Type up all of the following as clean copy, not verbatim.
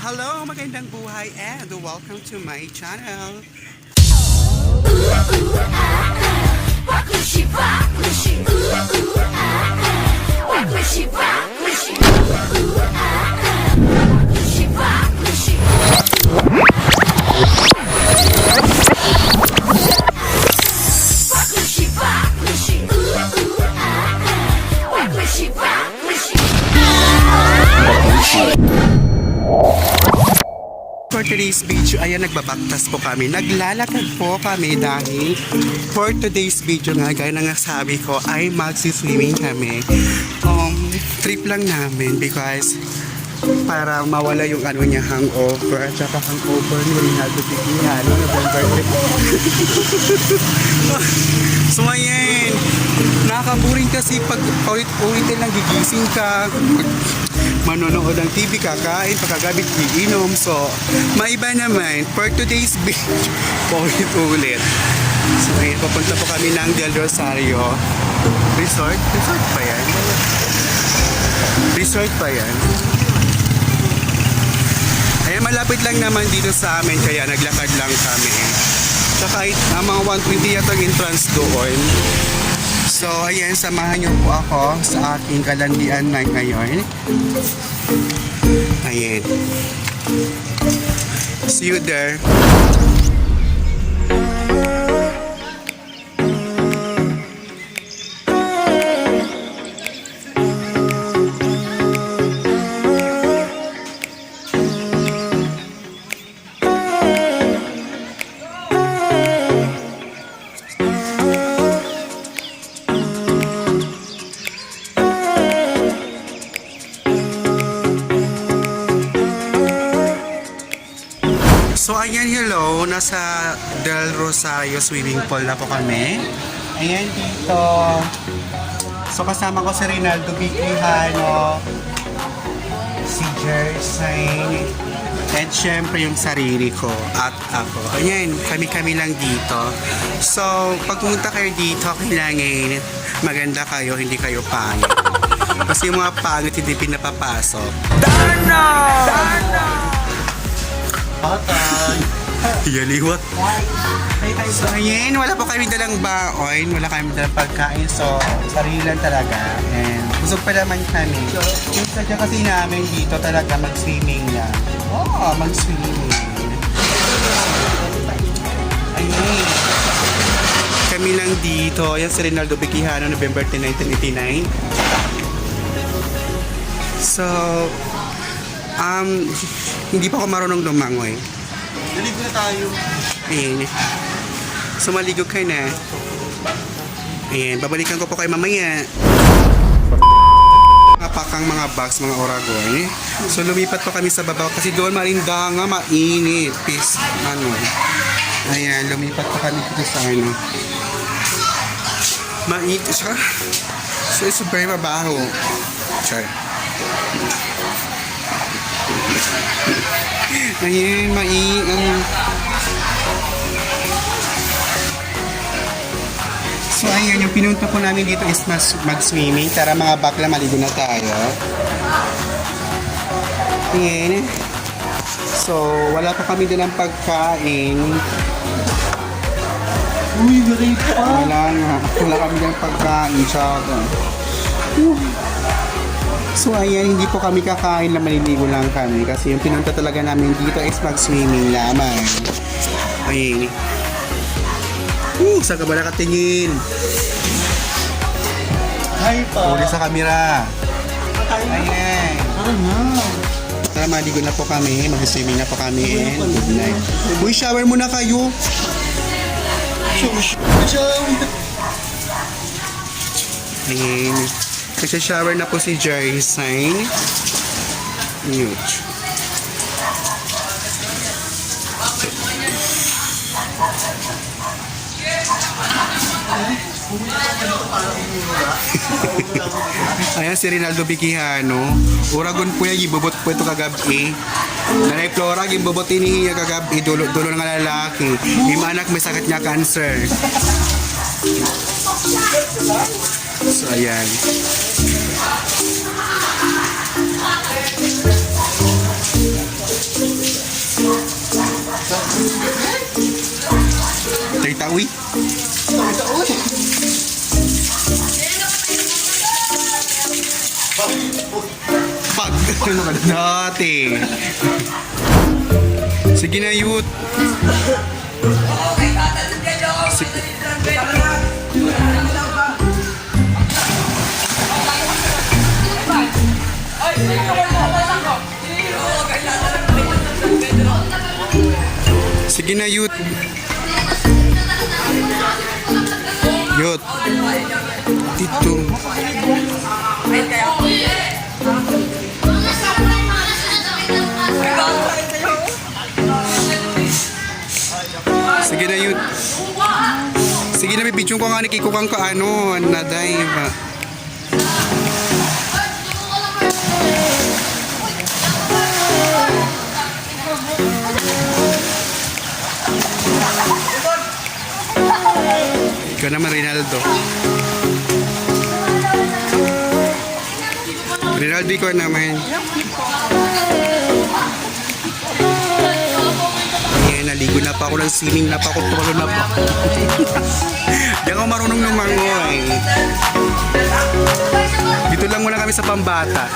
Hello, magandang buhay and welcome to my channel. For today's video, ayan, nagbabaktas po kami. Naglalakad po kami dahil for today's video nga, gaya na nga sabi ko, ay magsiswimming kami. Trip lang namin because para mawala yung ano niya, hangover. At saka hangover ni Rinaldo Piquihano, November 3. So ayan, nakakaburing kasi pag paulit-ulitin lang gigising ka, manonood ng TV, kakain, pagkagabi, iinom. So, maiba naman, for today's video, paulit-ulit. So, ayun, papunta po kami ng Del Rosario Resort. Resort pa yan? Resort pa yan? Ayan, malapit lang naman dito sa amin, kaya naglakad lang kami. Tsaka, mga 120 yata ang entrance doon. So, ayan, samahan niyo po ako sa aking kalandian na ngayon. Ayan. See you there. So ayan, hello, nasa Del Rosario swimming pool na po kami. Ayan dito. So kasama ko si Rinaldo Piquihano, si Jersey, at syempre yung sarili ko at ako. Ayan, kami-kami lang dito. So pag pumunta kayo dito, kailangan maganda kayo, hindi kayo pangit. Kasi yung mga pangit hindi pinapapasok. Dana! Dana! Patay! Yaliwat! So ayan, wala po kami dalang baon, wala kami dalang pagkain, so sarili lang talaga. And busog pa naman kami. Yung sadya kasi namin dito talaga mag-swimming na. Oh, mag-swimming. Ayan. Kami lang dito. Yan si Rinaldo Piquihano, November 10, 1989. So, hindi pa ako marunong lumangoy. Naligo na tayo. Ayan. So, maligo ka na. Ayan, babalikan ko po kayo mamaya. Napakang mga bags, mga oragon. So, lumipat po kami sa babaw kasi doon marindanga, mainit. Peace, ano. Ayan, lumipat po kami dito sa ano. Mainit siya. So, super mabaho. Char. Ayan, So ayan, yung pinunta po namin dito is mag-swimming. Tara mga bakla, maligo na tayo. Ayan. So, wala pa kami din ng pagkain. Uy, galing pa. Wala kami din ng pagkain. Tsaka. So ayan, hindi po kami kakain na maliligo lang kami kasi yung pinunta talaga namin dito is mag-swimming lamang. Ayan. Saan ka ba nakatingin? Hi pa. Uli sa camera. Ayan. Tara, maligo na po kami. Mag-swimming na po kami. And good night. Uy, shower muna kayo. Ayan. Nagsha-shower na po si Jersey. Huge. Ayan si Rinaldo Piquihano. Uragon po yan, ibubot po ito kagabi. Nanay Flora, ibubot niya kagabi. Dulo ng lalaki. Yung anak may sakit niya, cancer. So ayan. kita. Uy! Pag ano ka dati. Sige na, youth. Sige na, youth. Youth. Dito. Sige na, youth. Sige na, may picture ko nga ni Kiko kang kaano, na dive. Ikaw naman, Rinaldo. Rinaldo, ikaw naman. Ayan, naligo na pa ako ng swimming na pa ako, tumalo na pa. Di ako marunong lumangoy. Dito lang muna kami sa Pambata.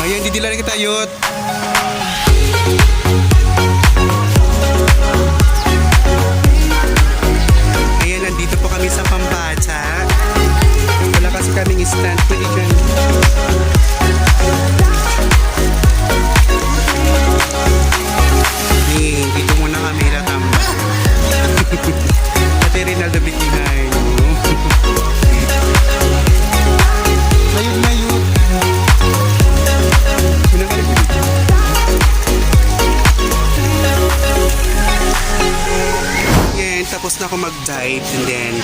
Ayan, didilan kita, youth. Ayan, nandito po kami sa Pambata. Wala kasi kaming stand. Pwede dyan. Dito muna kami natamba. Pati Rinaldo Bitinay. Mayud, mayud. Yan, tapos na ako mag-dive and then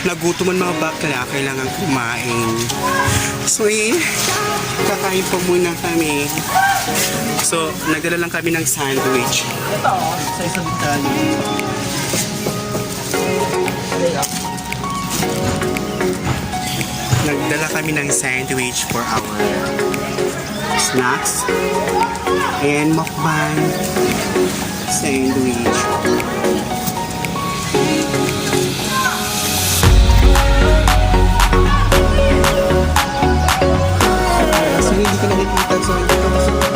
nagutuman mga bakla, kailangan kumain. So kakain po muna kami. So, nagdala lang kami ng sandwich. Ito, sa isang tayo. Nagdala kami ng sandwich for our snacks. And mukbang sandwich. Kasi hindi ko nakikita, so hindi ko masukot.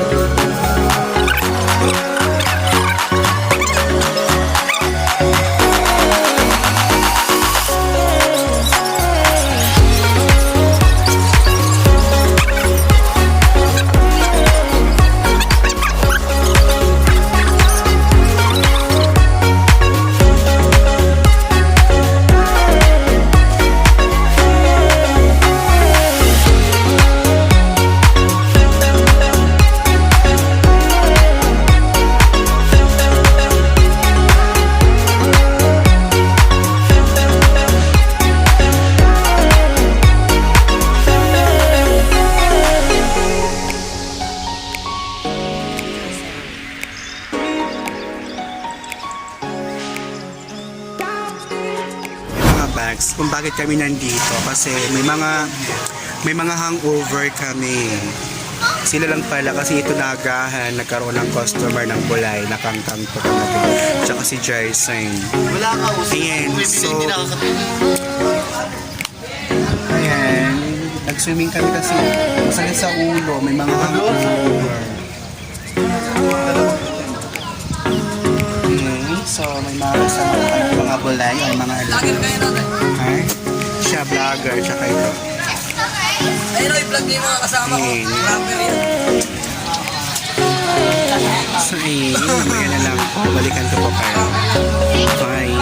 Bags kung bakit kami nandito kasi may mga hangover kami. Sila lang pala kasi ito nagahan, nagkaroon ng customer ng Bulay, nakangkang to natin. Tsaka si Jason. Wala ka, Ayan, so hindi nakakatulog. ayan, nag-swimming kami kasi masakit sa ulo, may mga hangover. So, may mga kasama kami, mga Bulay, ay mga Vlogger kayo natin. Ay, siya vlogger, tsaka ito. Ayun o, i-vlog niyo yung mga kasama ko. Ayun. Rapper yan. So, ayun, mamaya na lang po. Balikan ko po kayo. Bye.